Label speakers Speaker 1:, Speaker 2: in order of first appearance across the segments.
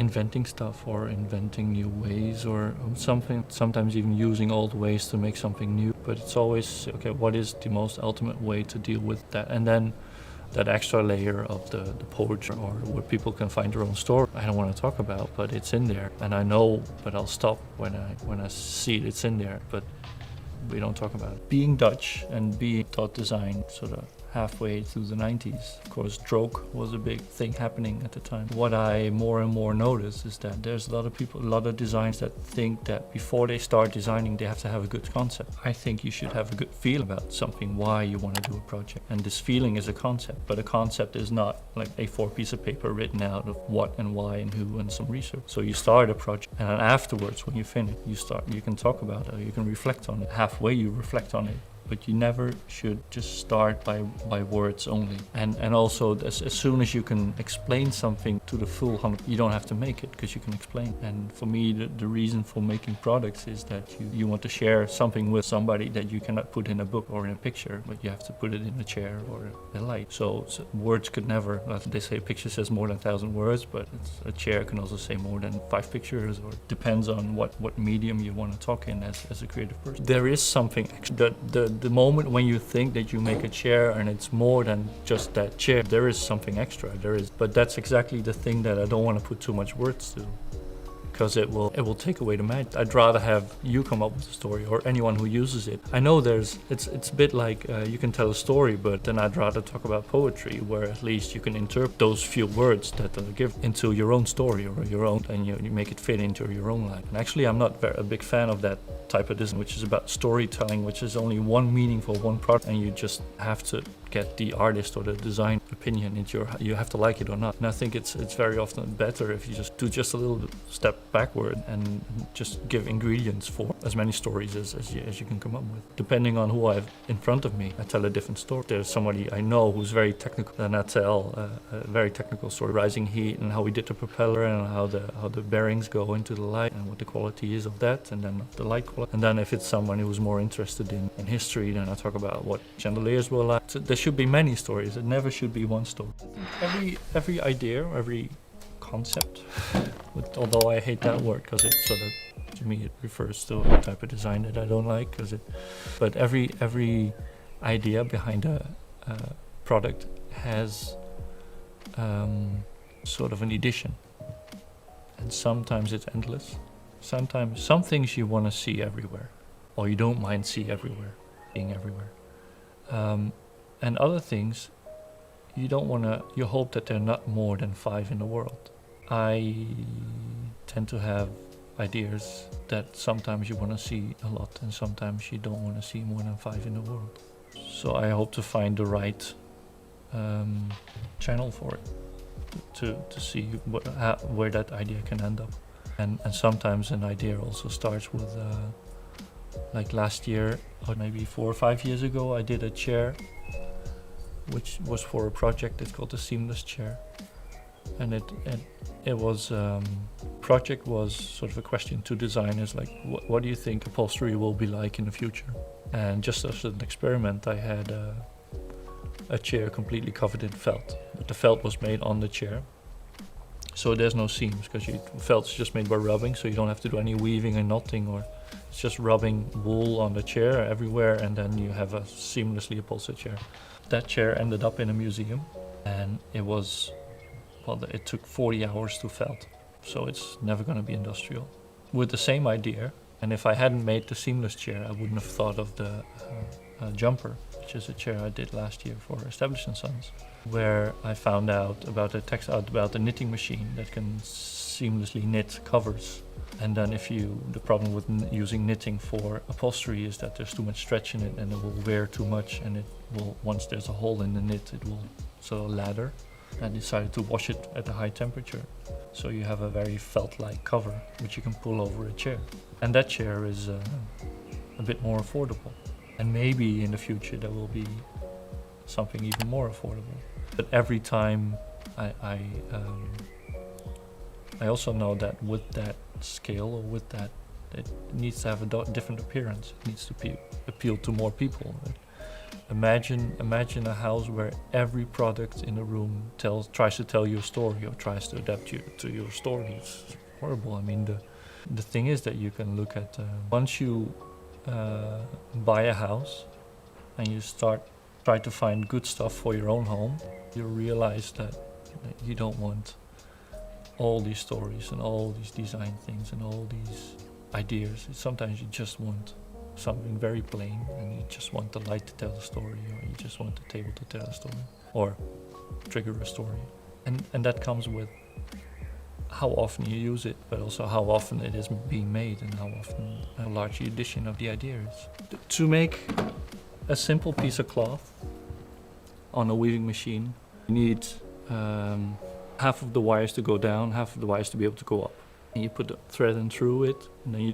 Speaker 1: inventing stuff or inventing new ways or something, sometimes even using old ways to make something new. But it's always, okay, what is the most ultimate way to deal with that? And then that extra layer of the poetry, or where people can find their own story, I don't want to talk about, but it's in there. And I know, but I'll stop when I see it's in there, but we don't talk about it. Being Dutch and being taught design sort of halfway through the 90s. Of course, stroke was a big thing happening at the time. What I more and more notice is that there's a lot of people, a lot of designers that think that before they start designing, they have to have a good concept. I think you should have a good feel about something, why you want to do a project. And this feeling is a concept, but a concept is not like A4 piece of paper written out of what and why and who and some research. So you start a project, and then afterwards, when you finish, you can talk about it, you can reflect on it. Halfway you reflect on it. But you never should just start by words only. And also, as soon as you can explain something to the full 100, you don't have to make it, because you can explain. And for me, the reason for making products is that you want to share something with somebody that you cannot put in a book or in a picture, but you have to put it in a chair or a light. So words could never, they say a picture says more than 1,000 words, but a chair can also say more than 5 pictures, or depends on what medium you want to talk in as a creative person. There is something extra. The moment when you think that you make a chair and it's more than just that chair, there is something extra, but that's exactly the thing that I don't want to put too much words to, because it will take away the magic. I'd rather have you come up with a story, or anyone who uses it. I know it's a bit like you can tell a story, but then I'd rather talk about poetry, where at least you can interpret those few words that are given into your own story or your own, and you make it fit into your own life. And actually, I'm not a big fan of that type of design, which is about storytelling, which is only one meaning for one product, and you just have to get the artist or the design opinion into you have to like it or not. And I think it's very often better if you just do just a little step backward and just give ingredients for as many stories as you can come up with. Depending on who I have in front of me, I tell a different story. There's somebody I know who's very technical, and I tell a very technical story, rising heat and how we did the propeller and how the bearings go into the light and what the quality is of that, and then the light quality. And then if it's someone who's more interested in history, then I talk about what chandeliers were like. So there should be many stories. It never should be one story. Every idea, every concept, although I hate that word because it sort of, to me, it refers to a type of design that I don't like. But every idea behind a product has sort of an edition, and sometimes it's endless. Sometimes some things you want to see everywhere, or you don't mind being everywhere. And other things, you hope that there are not more than 5 in the world. I tend to have ideas that sometimes you want to see a lot, and sometimes you don't want to see more than 5 in the world. So I hope to find the right channel for it, to see where that idea can end up. And sometimes an idea also starts with, like last year, or maybe 4 or 5 years ago, I did a chair, which was for a project that's called the Seamless Chair. And it was, project was sort of a question to designers, like, what do you think upholstery will be like in the future? And just as an experiment, I had a chair completely covered in felt. But the felt was made on the chair, so there's no seams, because felt's just made by rubbing, so you don't have to do any weaving and knotting, or it's just rubbing wool on the chair everywhere, and then you have a seamlessly upholstered chair. That chair ended up in a museum, and it took 40 hours to felt, so it's never going to be industrial. With the same idea, and if I hadn't made the Seamless Chair, I wouldn't have thought of the Jumper, which is a chair I did last year for Establishment Sons, where I found out about the knitting machine that can seamlessly knit covers. And then the problem with using knitting for upholstery is that there's too much stretch in it, and it will wear too much, and it will, once there's a hole in the knit, it will sort of lather. I decided to wash it at a high temperature, so you have a very felt-like cover which you can pull over a chair. And that chair is a bit more affordable, and maybe in the future there will be something even more affordable. But every time I also know that with that scale, or with that, it needs to have a different appearance. It needs to appeal to more people. Imagine a house where every product in the room tries to tell you a story or tries to adapt to your story. It's horrible. I mean, the thing is that you can look at once you buy a house and you try to find good stuff for your own home, you realize that you don't want all these stories and all these design things and all these ideas. Sometimes you just want something very plain, and you just want the light to tell a story, or you just want the table to tell a story, or trigger a story. And that comes with how often you use it, but also how often it is being made and how large the addition of the idea is. To make a simple piece of cloth on a weaving machine, you need half of the wires to go down, half of the wires to be able to go up. And you put the thread in through it, and then you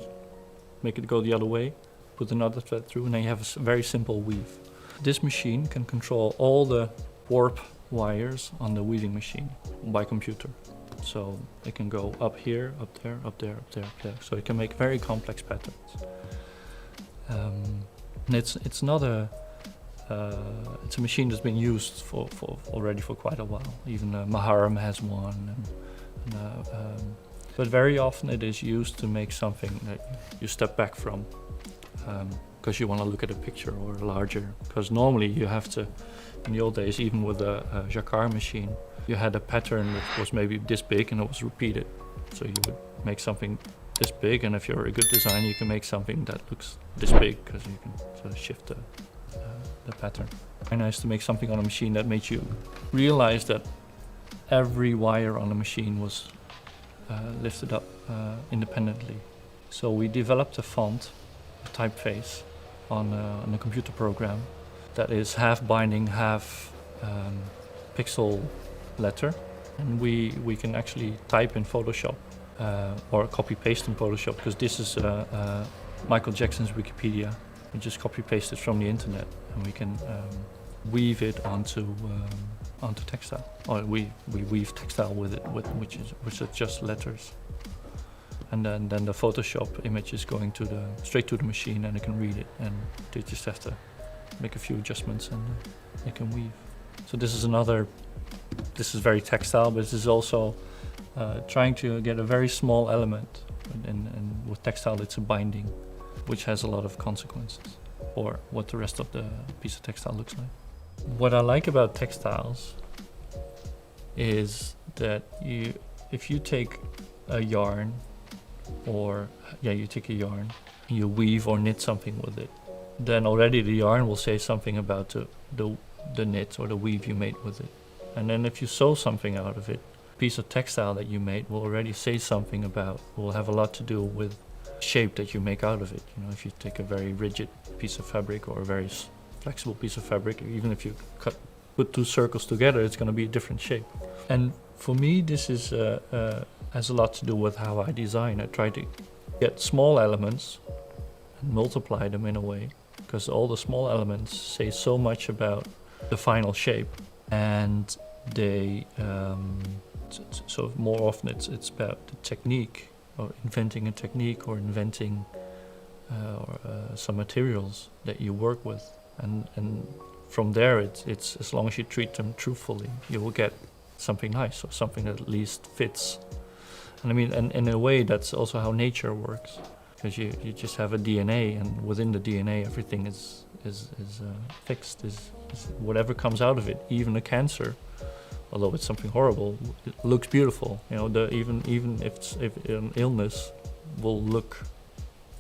Speaker 1: make it go the other way, put another thread through, and then you have a very simple weave. This machine can control all the warp wires on the weaving machine by computer. So it can go up here, up there, up there, up there, up there. So it can make very complex patterns. And it's not it's a machine that's been used for already for quite a while. Even Maharam has one, but very often it is used to make something that you step back from, because you want to look at a picture or larger. Because normally you have to, in the old days, even with a jacquard machine, you had a pattern that was maybe this big and it was repeated. So you would make something this big, and if you're a good designer, you can make something that looks this big, because you can sort of shift the pattern. Very nice to make something on a machine that made you realize that every wire on the machine was lifted up independently. So we developed a font, a typeface, on a computer program that is half binding, half pixel letter, and we can actually type in Photoshop or copy paste in Photoshop, because this is Michael Jackson's Wikipedia. We just copy paste it from the internet, and we can weave it onto textile, or we weave textile with it, which are just letters. And then the Photoshop image is going straight to the machine, and it can read it, and they just have to make a few adjustments, and it can weave. So this is very textile, but this is also trying to get a very small element, and with textile it's a binding, which has a lot of consequences for what the rest of the piece of textile looks like. What I like about textiles is that if you take a yarn, and you weave or knit something with it, then already the yarn will say something about the knit or the weave you made with it. And then if you sew something out of it, a piece of textile that you made will already say something will have a lot to do with shape that you make out of it. You know, if you take a very rigid piece of fabric or a very flexible piece of fabric, even if you put two circles together, it's going to be a different shape. And for me, this has a lot to do with how I design. I try to get small elements and multiply them in a way, because all the small elements say so much about the final shape, and they so more often it's about the technique, or inventing a technique, or inventing some materials that you work with, and from there it's as long as you treat them truthfully, you will get something nice, or something that at least fits. And I mean, and in a way that's also how nature works, because you just have a DNA, and within the DNA everything is fixed, is whatever comes out of it. Even a cancer, although it's something horrible, it looks beautiful. You know, even if an illness will look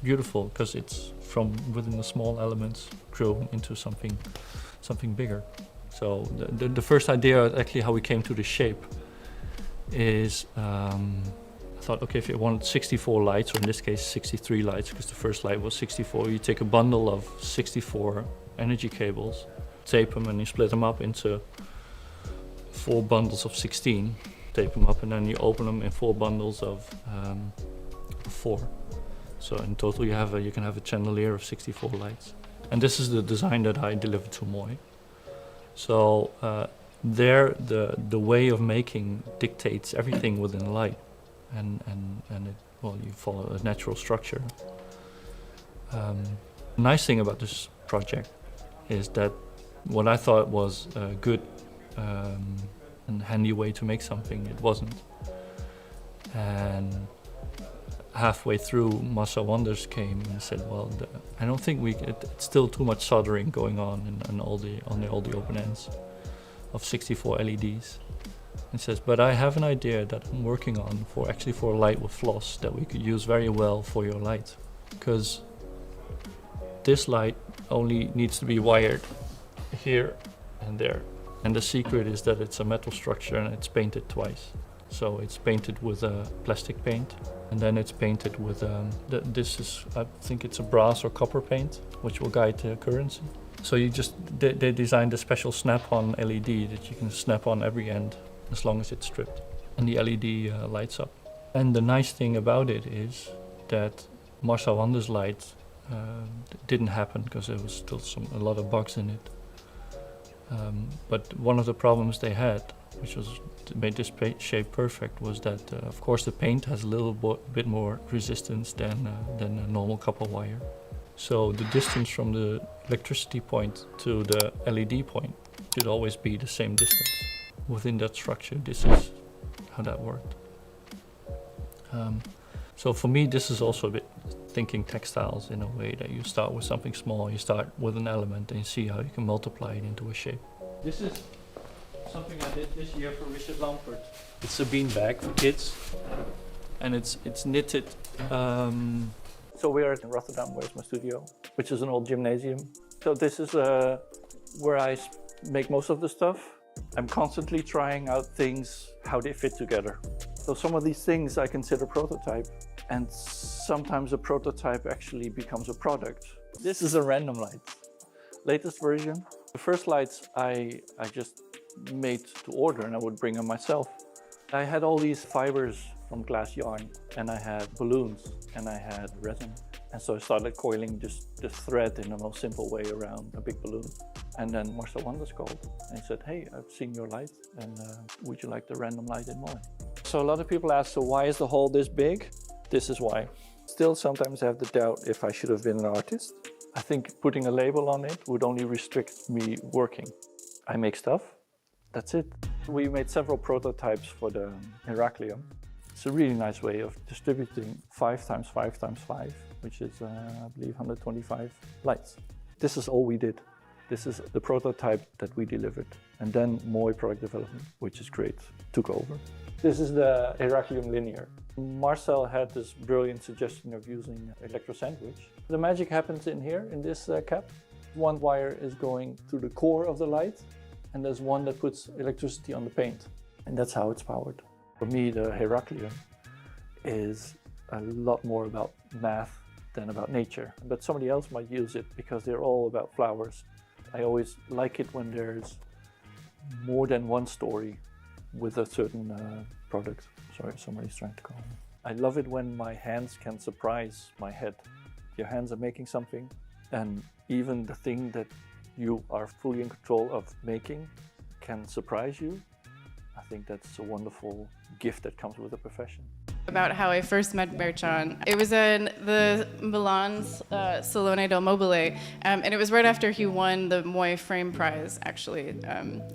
Speaker 1: beautiful, because it's from within the small elements grown into something bigger. So the first idea, actually how we came to the shape, is I thought, okay, if you wanted 64 lights, or in this case 63 lights, because the first light was 64, you take a bundle of 64 energy cables, tape them, and you split them up into 4 bundles of 16, tape them up, and then you open them in 4 bundles of 4. So in total you can have a chandelier of 64 lights. And this is the design that I delivered to Moy. So the way of making dictates everything within light, and you follow a natural structure. The nice thing about this project is that what I thought was a good and handy way to make something, it wasn't. And halfway through, Marcel Wanders came and said, "Well, I don't think it's still too much soldering going on in all the open ends of 64 LEDs." He says, "But I have an idea that I'm working on for a light with floss that we could use very well for your light, because this light only needs to be wired here and there. And the secret is that it's a metal structure and it's painted twice. So it's painted with a plastic paint, and then it's painted with I think it's a brass or copper paint, which will guide the currency. So they designed a special snap-on LED that you can snap on every end as long as it's stripped, and the LED lights up. And the nice thing about it is that Marcel Wanders' light didn't happen because there was still a lot of bugs in it. But one of the problems they had, which made this shape perfect, was that of course the paint has a little bit more resistance than a normal copper wire. So the distance from the electricity point to the LED point should always be the same distance. Within that structure, this is how that worked. So for me, this is also a bit thinking textiles in a way, that you start with something small, you start with an element and you see how you can multiply it into a shape. This is something I did this year for Richard Lampert. It's a beanbag for kids, and it's knitted. So we are in Rotterdam, where's my studio, which is an old gymnasium. So this is where I make most of the stuff. I'm constantly trying out things, how they fit together. So some of these things I consider prototype, and sometimes a prototype actually becomes a product. This is a random light, latest version. The first lights I just made to order, and I would bring them myself. I had all these fibers from glass yarn, and I had balloons, and I had resin. And so I started coiling just the thread in the most simple way around a big balloon. And then Marcel Wanders called and he said, "Hey, I've seen your light, and would you like the random light in Mooi?" So a lot of people ask, so why is the hole this big? This is why. Still sometimes I have the doubt if I should have been an artist. I think putting a label on it would only restrict me working. I make stuff, that's it. We made several prototypes for the Heraklion. It's a really nice way of distributing 5 × 5 × 5, which is, I believe, 125 lights. This is all we did. This is the prototype that we delivered. And then Mooi product development, which is great, took over. This is the Heraklion Linear. Marcel had this brilliant suggestion of using electro sandwich. The magic happens in here, in this cap. One wire is going to the core of the light, and there's one that puts electricity on the paint. And that's how it's powered. For me, the Heraklion is a lot more about math than about nature. But somebody else might use it because they're all about flowers. I always like it when there's more than one story with a certain product. Sorry, somebody's trying to call me. I love it when my hands can surprise my head. Your hands are making something, and even the thing that you are fully in control of making can surprise you. I think that's a wonderful gift that comes with the profession.
Speaker 2: About how I first met Bertrand. It was in the Milan's Salone del Mobile, and it was right after he won the Mooi Frame Prize, actually.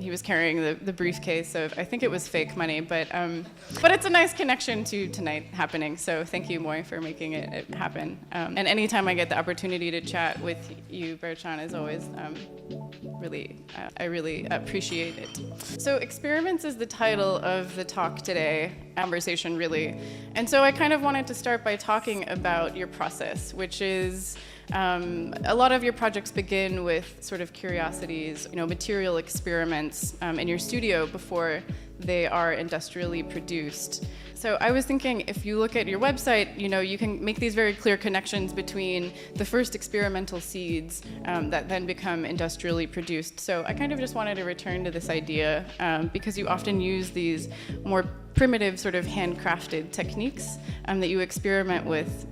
Speaker 2: He was carrying the briefcase of, I think it was fake money, but it's a nice connection to tonight happening, so thank you, Mooi, for making it happen. And anytime I get the opportunity to chat with you, Bertrand, is always I really appreciate it. So Experiments is the title of the talk today, conversation really. And so I kind of wanted to start by talking about your process, which is a lot of your projects begin with sort of curiosities, material experiments in your studio before they are industrially produced. So I was thinking, if you look at your website, you can make these very clear connections between the first experimental seeds that then become industrially produced. So I kind of just wanted to return to this idea because you often use these more primitive sort of handcrafted techniques that you experiment with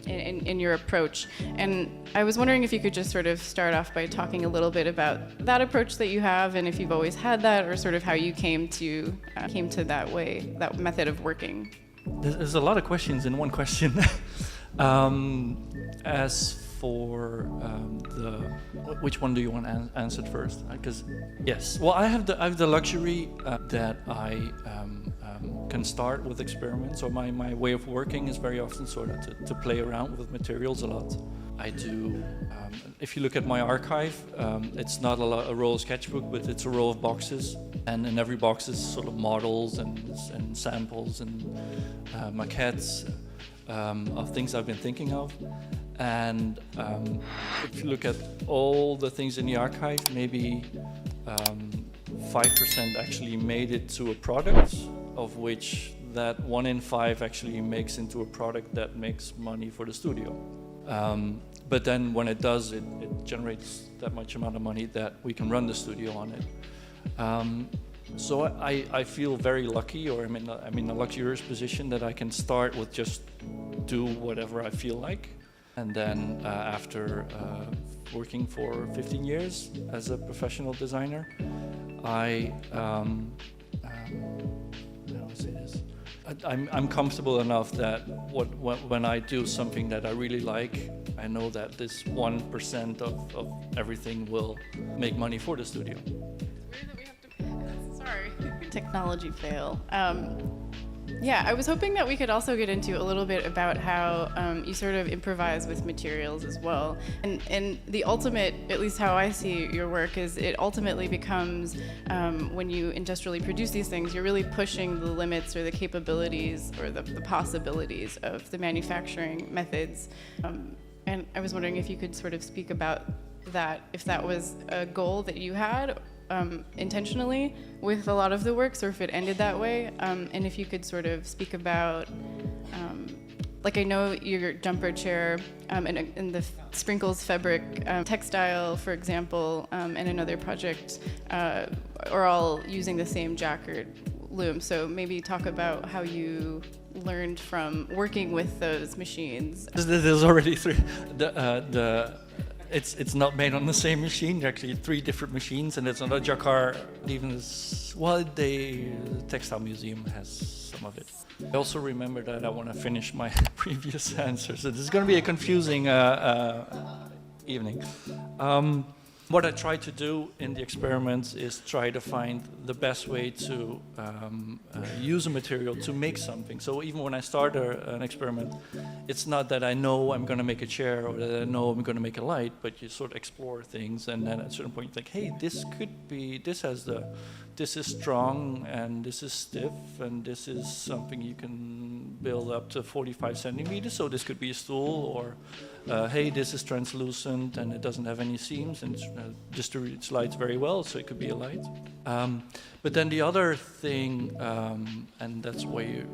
Speaker 2: in your approach. And I was wondering if you could just sort of start off by talking a little bit about that approach that you have, and if you've always had that, or sort of how you came to that method of working.
Speaker 1: There's a lot of questions in one question. As for which one do you want answered first? Because yes, well, I have the luxury that I can start with experiments. So my way of working is very often sort of to play around with materials a lot. I do. If you look at my archive, it's not a roll of sketchbook, but it's a row of boxes, and in every box is sort of models and samples and maquettes of things I've been thinking of. And if you look at all the things in the archive, maybe 5% actually made it to a product, of which that 1 in 5 actually makes into a product that makes money for the studio. But then when it does, it generates that much amount of money that we can run the studio on it. So I feel very lucky, or I'm in a luxurious position that I can start with just do whatever I feel like. And then after working for 15 years as a professional designer, how do I say this? I'm comfortable enough that when I do something that I really like, I know that this 1% of everything will make money for the studio.
Speaker 2: It's weird that we have to. Sorry. Technology fail. Yeah, I was hoping that we could also get into a little bit about how you sort of improvise with materials as well. And the ultimate, at least how I see your work, is it ultimately becomes, when you industrially produce these things, you're really pushing the limits or the capabilities or the possibilities of the manufacturing methods. And I was wondering if you could sort of speak about that, if that was a goal that you had intentionally with a lot of the works, or if it ended that way, and if you could sort of speak about, like I know your jumper chair and the Sprinkles fabric textile, for example, and another project are all using the same jacquard loom. So maybe talk about how you learned from working with those machines.
Speaker 1: There's already three. It's not made on the same machine. There are actually 3 different machines, and it's not a jacquard. Even the Textile Museum has some of it. I also remember that I want to finish my previous answer, so this is going to be a confusing evening. What I try to do in the experiments is try to find the best way to use a material to make something. So even when I start an experiment, it's not that I know I'm going to make a chair or that I know I'm going to make a light, but you sort of explore things, and then at a certain point you think, hey, this is strong, and this is stiff, and this is something you can build up to 45 centimeters, so this could be a stool, or hey, this is translucent and it doesn't have any seams and distributes light very well, so it could be a light. But then the other thing, and that's where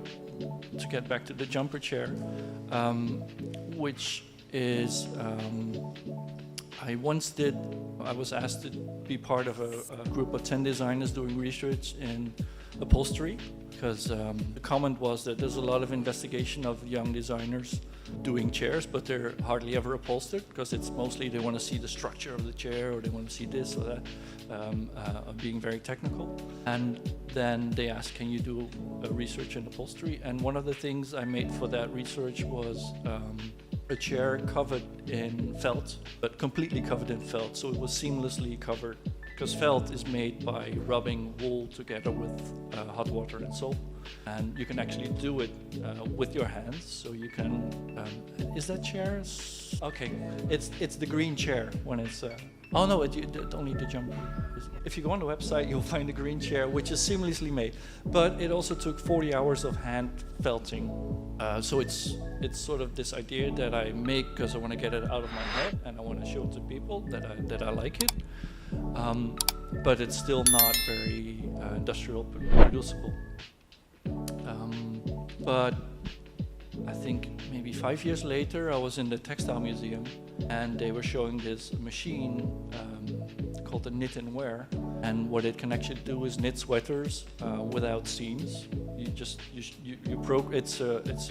Speaker 1: to get back to the jumper chair, which is I was asked to be part of a group of 10 designers doing research in upholstery, because the comment was that there's a lot of investigation of young designers doing chairs, but they're hardly ever upholstered, because it's mostly they want to see the structure of the chair, or they want to see this or that, being very technical. And then they asked, can you do research in upholstery? And one of the things I made for that research was a chair covered in felt, but completely covered in felt, so it was seamlessly covered, because felt is made by rubbing wool together with hot water and soap, and you can actually do it with your hands. So you can. Is that chair? Okay, it's the green chair when it's. Oh no, only the jumper. If you go on the website, you'll find the green chair, which is seamlessly made. But it also took 40 hours of hand felting. So it's sort of this idea that I make because I want to get it out of my head and I want to show to people that I like it. But it's still not very industrial producible. But I think maybe 5 years later, I was in the Textile Museum, and they were showing this machine called the Knit and Wear. And what it can actually do is knit sweaters without seams. It's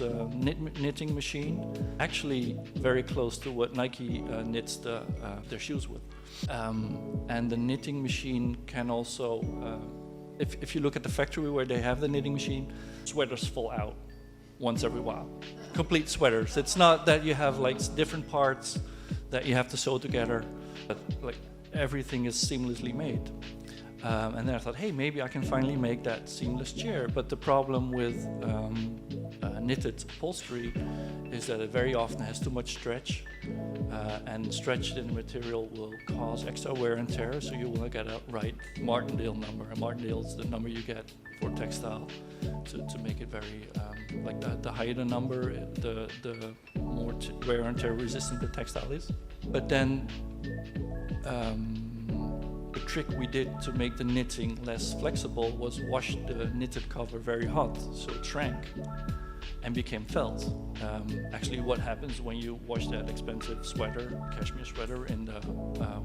Speaker 1: a knitting machine, actually very close to what Nike knits their shoes with. And the knitting machine can also, if you look at the factory where they have the knitting machine, sweaters fall out once every while. Complete sweaters. It's not that you have like different parts that you have to sew together, that like everything is seamlessly made. And then I thought, hey, maybe I can finally make that seamless chair. But the problem with knitted upholstery is that it very often has too much stretch, and stretch in the material will cause extra wear and tear, so you will get a right Martindale number. And Martindale is the number you get for textile to make it very, like the higher the number, the more wear and tear resistant the textile is. But then the trick we did to make the knitting less flexible was wash the knitted cover very hot, so it shrank and became felt. Actually, what happens when you wash that expensive sweater, cashmere sweater, in the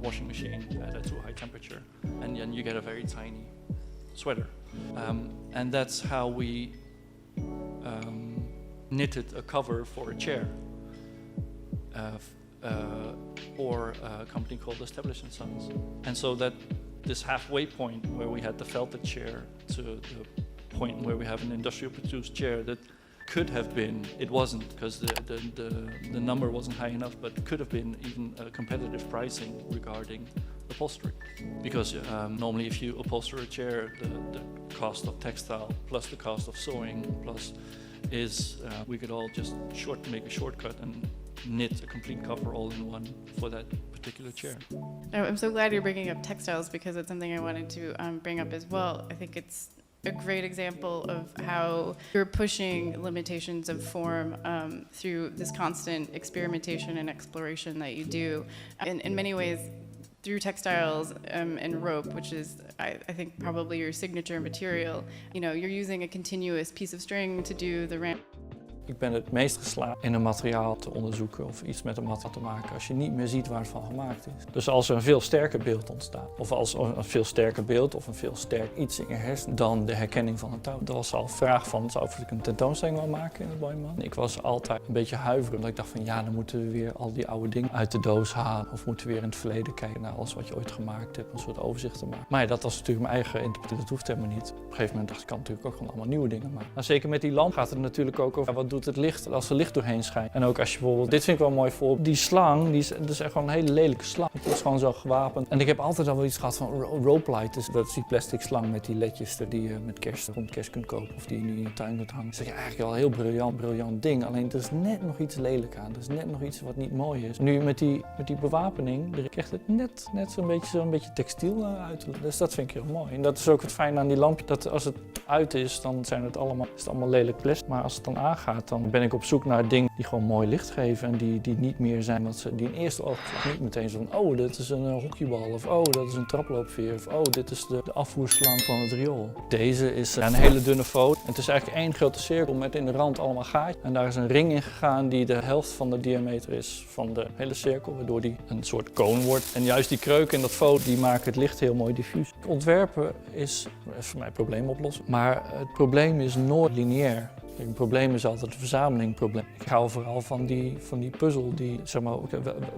Speaker 1: washing machine at a too high temperature, and then you get a very tiny sweater. And that's how we knitted a cover for a chair, or a company called Establish & Sons. And so that this halfway point where we had the felted chair to the point where we have an industrial produced chair that could have been, it wasn't because the number wasn't high enough, but it could have been even competitive pricing regarding upholstery. Because normally if you upholster a chair, the cost of textile plus the cost of sewing plus is, we could all just make a shortcut and knit a complete cover all in one for that particular chair.
Speaker 2: I'm so glad you're bringing up textiles because it's something I wanted to bring up as well. I think it's a great example of how you're pushing limitations of form through this constant experimentation and exploration that you do. In many ways, through textiles and rope, which is, I think, probably your signature material, you're using a continuous piece of string to do the ramp.
Speaker 1: Ik ben het meest geslaagd in een materiaal te onderzoeken of iets met een materiaal te maken als je niet meer ziet waar het van gemaakt is. Dus als er een veel sterker beeld ontstaat, of als er een veel sterker beeld of een veel sterk iets in je hersenen dan de herkenning van een touw. Dat was al een vraag van, zou ik een tentoonstelling wel maken in het Boijman? Ik was altijd een beetje huiverig, omdat ik dacht van ja, dan moeten we weer al die oude dingen uit de doos halen. Of moeten we weer in het verleden kijken naar alles wat je ooit gemaakt hebt, een soort overzicht te maken. Maar ja, dat was natuurlijk mijn eigen interpretatie, dat hoeft helemaal niet. Op een gegeven moment dacht ik, kan natuurlijk ook gewoon allemaal nieuwe dingen maken. Nou, zeker met die lamp gaat het natuurlijk ook over, wat doet het licht als er licht doorheen schijnt. En ook als je bijvoorbeeld, dit vind ik wel mooi voor, die slang, dat is echt gewoon een hele lelijke slang. Het is gewoon zo gewapend. En ik heb altijd al wel iets gehad van rope light, dus dat is die plastic slang met die ledjes die je met kerst rond kerst kunt kopen of die je nu in je tuin kunt hangen. Dat is eigenlijk wel een heel briljant ding, alleen er is net nog iets lelijk aan. Er is net nog iets wat niet mooi is. Nu met die bewapening krijgt het net zo'n beetje textiel uit. Dus dat vind ik heel mooi. En dat is ook het fijne aan die lampje, dat als het uit is, dan is het allemaal lelijk plastic. Maar als het dan aangaat, dan ben ik op zoek naar dingen die gewoon mooi licht geven en die niet meer zijn, die in eerste oogopslag niet meteen zo van, oh, dit is een hockeybal, of oh, dat is een traploopveer, of oh, dit is de afvoerslang van het riool. Deze is een hele dunne foto. Het is eigenlijk één grote cirkel met in de rand allemaal gaatjes. En daar is een ring in gegaan die de helft van de diameter is van de hele cirkel, waardoor die een soort koon wordt. En juist die kreuken in dat foto, die maken het licht heel mooi diffuus. Ontwerpen is voor mij probleem oplossen, maar het probleem is nooit lineair. Het probleem is altijd een verzamelingprobleem. Ik hou vooral van die puzzel, zeg maar,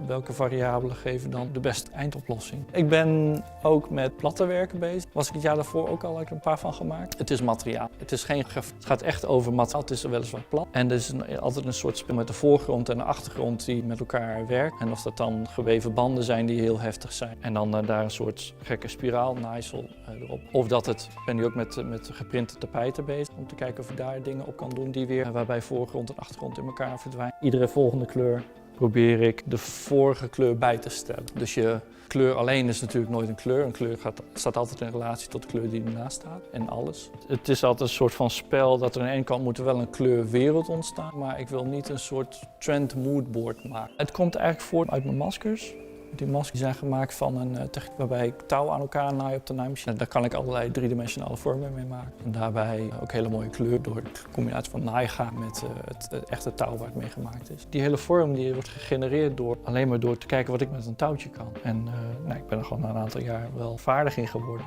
Speaker 1: welke variabelen geven dan de beste eindoplossing. Ik ben ook met platte werken bezig. Was ik het jaar daarvoor ook al een paar van gemaakt. Het is materiaal. Het is geen graf. Het gaat echt over materiaal. Het is weliswaar plat. En er is altijd een soort spel met de voorgrond en de achtergrond die met elkaar werken. En of dat dan geweven banden zijn die heel heftig zijn. En dan daar een soort gekke spiraal, naaisel erop. Of dat ik ben nu ook met geprinte tapijten bezig om te kijken of ik daar dingen op kan doen die weer, waarbij voorgrond en achtergrond in elkaar verdwijnen. Iedere volgende kleur probeer ik de vorige kleur bij te stellen. Dus je kleur alleen is natuurlijk nooit een kleur. Een kleur staat altijd in relatie tot de kleur die ernaast staat en alles. Het is altijd een soort van spel dat er aan de ene kant moet er wel een kleurwereld ontstaan, maar ik wil niet een soort trend moodboard maken. Het komt eigenlijk voort uit mijn maskers. Die maskers zijn gemaakt van een techniek waarbij ik touw aan elkaar naai op de naaimachine. Daar kan ik allerlei driedimensionale vormen mee maken. En daarbij ook hele mooie kleur door de combinatie van naaigaan met het echte touw waar het mee gemaakt is. Die hele vorm die wordt gegenereerd alleen maar door te kijken wat ik met een touwtje kan. En ik ben er gewoon na een aantal jaar wel vaardig in geworden.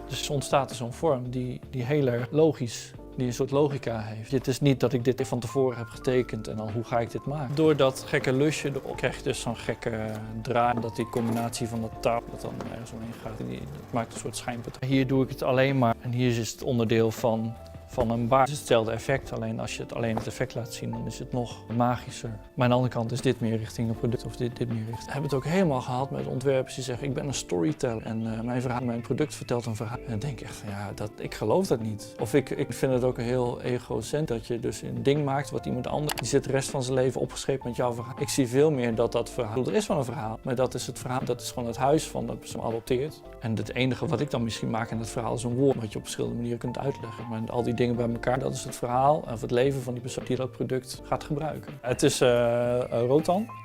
Speaker 1: Dus ontstaat er zo'n vorm die heel erg logisch, die een soort logica heeft. Het is niet dat ik dit van tevoren heb getekend en dan hoe ga ik dit maken. Door dat gekke lusje erop krijg je dus zo'n gekke draai. Dat die combinatie van dat touw dat dan ergens omheen gaat. Dat maakt een soort schijnpatroon. Hier doe ik het alleen maar en hier is het onderdeel van van een baard. Het is hetzelfde effect, alleen als je het effect laat zien, dan is het nog magischer. Maar aan de andere kant is dit meer richting een product of dit meer richting. We hebben het ook helemaal gehad met ontwerpers die zeggen, ik ben een storyteller en mijn product vertelt een verhaal. En dan denk ik echt van, ja, ik geloof dat niet. Of ik vind het ook heel egocent dat je dus een ding maakt wat iemand anders, die zit de rest van zijn leven opgeschreven met jouw verhaal. Ik zie veel meer dat verhaal, er is wel een verhaal, maar dat is het verhaal, dat is gewoon het huis van dat persoon adopteert. En het enige wat ik dan misschien maak in het verhaal is een woord wat je op verschillende manieren kunt uitleggen. Maar al die dingen bij elkaar, dat is het verhaal of het leven van die persoon die dat product gaat gebruiken. Het is rotan.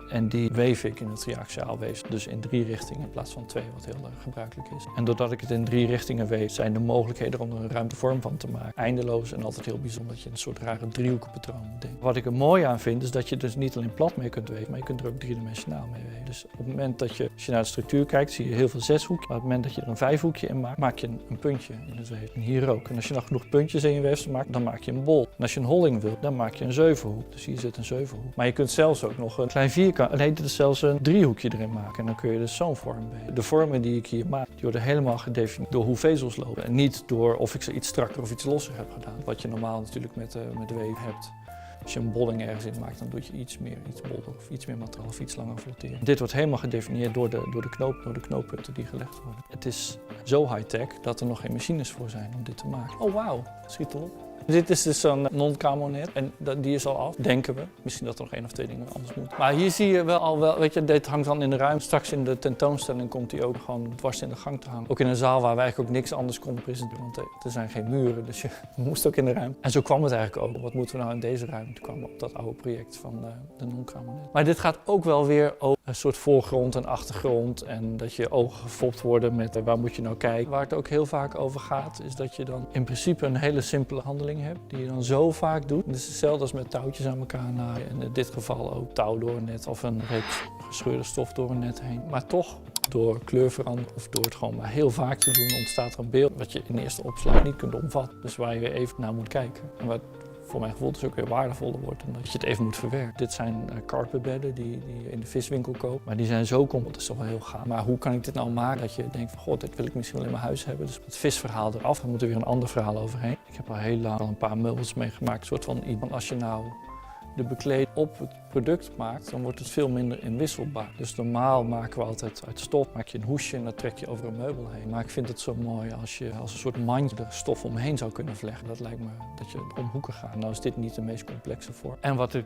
Speaker 1: En die weef ik in het triaxiaal weefsel, dus in 3 richtingen in plaats van 2, wat heel gebruikelijk is. En doordat ik het in 3 richtingen weef, zijn de mogelijkheden om er een ruimtevorm van te maken eindeloos en altijd heel bijzonder dat je een soort rare driehoekenpatroon denkt. Wat ik er mooi aan vind, is dat je dus niet alleen plat mee kunt weven, maar je kunt er ook driedimensionaal mee weven. Dus op het moment dat je, als je naar de structuur kijkt, zie je heel veel 6-hoekjes. Maar op het moment dat je er een 5-hoekje in maakt, maak je een puntje in het weefsel. En hier ook. En als je nog genoeg puntjes in je weefsel maakt, dan maak je een bol. En als je een holling wil, dan maak je een 7-hoek. Dus hier zit een 7-hoek. Maar je kunt zelfs ook nog een klein vierkant. Nee, dit is zelfs een driehoekje erin maken en dan kun je dus zo'n vorm bij. De vormen die ik hier maak, die worden helemaal gedefinieerd door hoe vezels lopen. En niet door of ik ze iets strakker of iets losser heb gedaan. Wat je normaal natuurlijk met weef hebt. Als je een bolling ergens in maakt, dan doe je iets bolder of iets meer materiaal of iets langer flotteren. Dit wordt helemaal gedefinieerd door de knooppunten die gelegd worden. Het is zo high-tech dat er nog geen machines voor zijn om dit te maken. Oh wauw, schiet erop. Dit is dus zo'n non-camonet en die is al af, denken we. Misschien dat er nog 1 of 2 dingen anders moeten. Maar hier zie je wel, weet je, dit hangt dan in de ruimte. Straks in de tentoonstelling komt die ook gewoon dwars in de gang te hangen. Ook in een zaal waar we eigenlijk ook niks anders konden presenteren, want er zijn geen muren, dus je moest ook in de ruimte. En zo kwam het eigenlijk ook. Wat moeten we nou in deze ruimte? Toen kwamen we op dat oude project van de non-camonet. Maar dit gaat ook wel weer over een soort voorgrond en achtergrond en dat je ogen gefopt worden met waar moet je nou kijken. Waar het ook heel vaak over gaat, is dat je dan in principe een hele simpele handeling hebt, die je dan zo vaak doet. Het is hetzelfde als met touwtjes aan elkaar naaien. En in dit geval ook touw door een net of een reeks gescheurde stof door een net heen. Maar toch, door kleurverandering of door het gewoon maar heel vaak te doen, ontstaat er een beeld wat je in de eerste opslag niet kunt omvatten. Dus waar je weer even naar moet kijken. En wat voor mijn gevoel dus ook weer waardevoller wordt, omdat je het even moet verwerken. Dit zijn carpetbedden die je in de viswinkel koopt, maar die zijn zo complex, dat is toch wel heel gaaf. Maar hoe kan ik dit nou maken dat je denkt van, god, dit wil ik misschien wel in mijn huis hebben. Dus het visverhaal eraf, dan moet er weer een ander verhaal overheen. Ik heb al heel lang al een paar meubels meegemaakt, een soort van als je nou de bekleding op het product maakt, dan wordt het veel minder inwisselbaar. Dus normaal maken we altijd uit stof, maak je een hoesje en dat trek je over een meubel heen. Maar ik vind het zo mooi als je als een soort mandje er stof omheen zou kunnen vleggen. Dat lijkt me dat je om hoeken gaat. Nou is dit niet de meest complexe vorm. En wat ik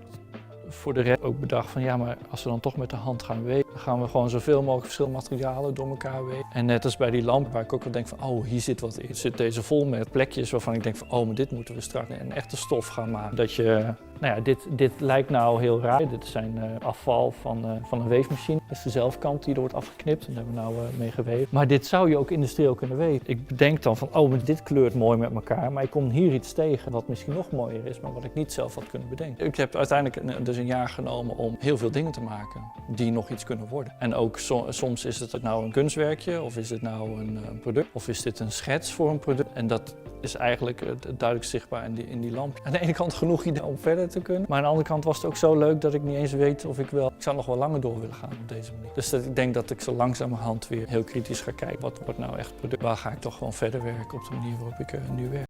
Speaker 1: voor de rest ook bedacht van ja, maar als we dan toch met de hand gaan weven, dan gaan we gewoon zoveel mogelijk verschillende materialen door elkaar weven. En net als bij die lamp waar ik ook wel denk van oh, hier zit wat in. Zit deze vol met plekjes waarvan ik denk van oh, maar dit moeten we straks een echte stof gaan maken. Dat je, nou ja, dit lijkt nou heel raar. Dit zijn afval van een weefmachine. Dat is de zelfkant die er wordt afgeknipt en daar hebben we nou mee geweven. Maar dit zou je ook industrieel kunnen weven. Ik bedenk dan van oh, maar dit kleurt mooi met elkaar, maar ik kom hier iets tegen wat misschien nog mooier is, maar wat ik niet zelf had kunnen bedenken. Ik heb uiteindelijk dus een jaar genomen om heel veel dingen te maken die nog iets kunnen worden. En ook soms is het nou een kunstwerkje of is het nou een product of is dit een schets voor een product. En dat is eigenlijk duidelijk zichtbaar in die lamp. Aan de ene kant genoeg idee om verder te kunnen, maar aan de andere kant was het ook zo leuk dat ik niet eens weet of ik zou nog wel langer door willen gaan op deze manier. Dus ik denk dat ik zo langzamerhand weer heel kritisch ga kijken, wat wordt nou echt product? Waar ga ik toch gewoon verder werken op de manier waarop ik nu werk?